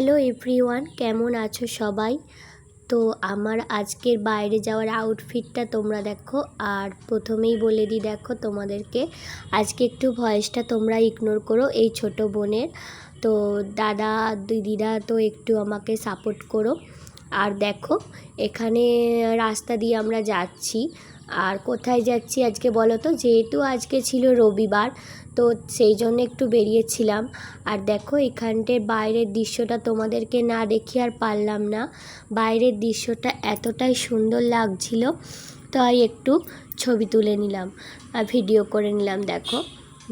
Hello everyone, কেমন আছো সবাই? তো আমার আজকের বাইরে যাওয়ার আউটফিটটা তোমরা দেখো। আর প্রথমেই বলে দিই, দেখো তোমাদেরকে আজকে একটু ভয়েসটা তোমরা ইগনোর করো, এই ছোট বোনের। তো দাদা দিদিরা তো একটু আমাকে সাপোর্ট করো। আর দেখো এখানে রাস্তা দিয়ে আমরা যাচ্ছি। আর কোথায় যাচ্ছি আজকে বলো তো? যেহেতু আজকে ছিল রবিবার, তো সেই জন্য একটু বেরিয়েছিলাম। আর দেখো এখানটার বাইরের দৃশ্যটা তোমাদেরকে না দেখিয়ে আর পারলাম না। বাইরের দৃশ্যটা এতটাই সুন্দর লাগছিল, তাই একটু ছবি তুলে নিলাম আর ভিডিও করে নিলাম। দেখো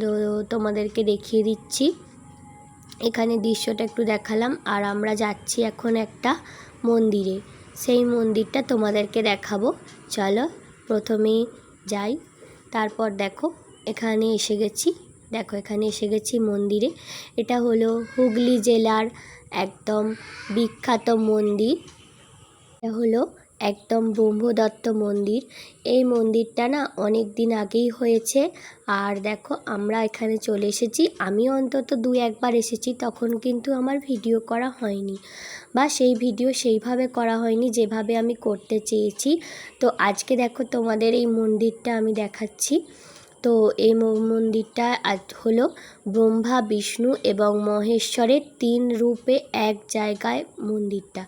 তো তোমাদেরকে দেখিয়ে দিচ্ছি, এখানে দৃশ্যটা একটু দেখালাম। আর আমরা যাচ্ছি এখন একটা মন্দিরে, সেই মন্দিরটা তোমাদেরকে দেখাবো। চলো প্রথমেই যাই, তারপর দেখো এখানে এসে গেছি। দেখো এখানে এসে গেছি মন্দিরে। এটা হলো হুগলি জেলার একদম বিখ্যাত মন্দির। এটা হলো একদম ব্রহ্মদত্ত মন্দির। এই মন্দিরটা না অনেক দিন আগেই হয়েছে। আর দেখো আমরা এখানে চলে এসেছি, আমি অন্তত 2-1বার এসেছি, তখন কিন্তু আমার ভিডিও করা হয়নি, বা সেই ভিডিও সেইভাবে করা হয়নি যেভাবে আমি করতে চেয়েছি। তো আজকে দেখো তোমাদের এই মন্দিরটা আমি দেখাচ্ছি। তো এই মন্দিরটা হলো ব্রহ্মা, বিষ্ণু এবং মহেশ্বরের 3 রূপে এক জায়গায় মন্দিরটা।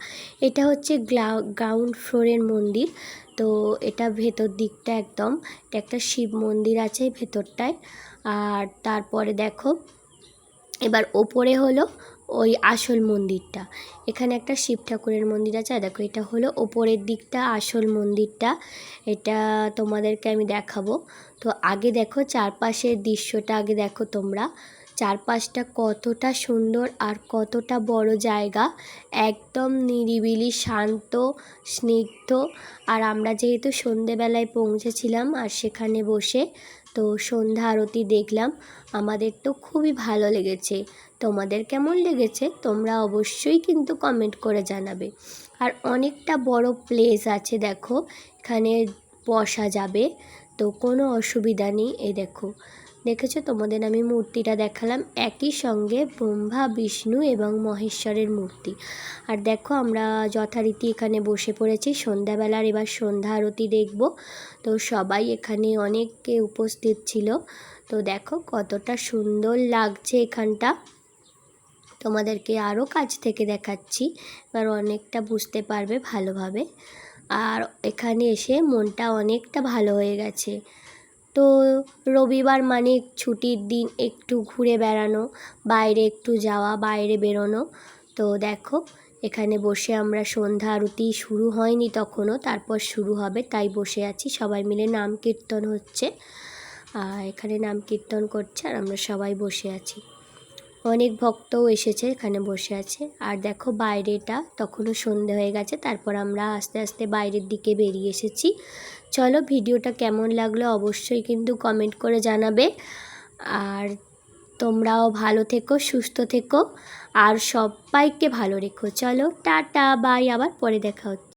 এটা হচ্ছে গ্রাউন্ড ফ্লোরের মন্দির। তো এটা ভেতর দিকটা একদম, এটা একটা শিব মন্দির আছে ভেতরটায়। আর তারপরে দেখো এবার ওপরে হলো ওই আসল মন্দিরটা। এখানে একটা শিব ঠাকুরের মন্দির আছে। আর দেখো এটা হলো ওপরের দিকটা, আসল মন্দিরটা। এটা তোমাদেরকে আমি দেখাবো। তো আগে দেখো চারপাশের দৃশ্যটা আগে দেখো তোমরা, চারপাশটা কতটা সুন্দর আর কতটা বড় জায়গা, একদম নিরিবিলি, শান্ত, স্নিগ্ধ। আর আমরা যেহেতু সন্ধেবেলায় পৌঁছেছিলাম আর সেখানে বসে তো সন্ধ্যা আরতি দেখলাম, আমাদের তো খুবই ভালো লেগেছে। তোমাদের কেমন লেগেছে তোমরা অবশ্যই কিন্তু কমেন্ট করে জানাবে। আর অনেকটা বড় প্লেস আছে, দেখো এখানে বসা যাবে, তো কোনো অসুবিধা নেই। এই দেখো, দেখেছো? তোমাদের আমি মূর্তিটা দেখালাম, একই সঙ্গে ব্রহ্মা, বিষ্ণু এবং মহেশ্বরের মূর্তি। আর দেখো আমরা যথারীতি এখানে বসে পড়েছি সন্ধ্যাবেলার, এবার সন্ধ্যা আরতি দেখব। তো সবাই এখানে অনেকে উপস্থিত ছিল। তো দেখো কতটা সুন্দর লাগছে এখানটা, তোমাদেরকে আরও কাছ থেকে দেখাচ্ছি, এবার অনেকটা বুঝতে পারবে ভালোভাবে। আর এখানে এসে মনটা অনেকটা ভালো হয়ে গেছে। তো রবিবার মানে ছুটির দিন, একটু ঘুরে বেড়ানো, বাইরে একটু যাওয়া, বাইরে বেরোনো। তো দেখো এখানে বসে আমরা সন্ধ্যা আরতি শুরু হয়নি তখনও, তারপর শুরু হবে, তাই বসে আছি। সবাই মিলে নাম কীর্তন হচ্ছে, আর এখানে নাম কীর্তন করছে আর আমরা সবাই বসে আছি। অনেক ভক্তও এসেছে, এখানে বসে আছে। আর দেখো বাইরেটা তখনও সন্ধে হয়ে গেছে, তারপর আমরা আস্তে আস্তে বাইরের দিকে বেরিয়ে এসেছি। চলো ভিডিওটা কেমন লাগলো অবশ্যই কিন্তু কমেন্ট করে জানাবে। আর তোমরাও ভালো থেকো, সুস্থ থেকো, আর সবাইকে ভালো রেখো। চলো টাটা, বাই, আবার পরে দেখা হচ্ছে।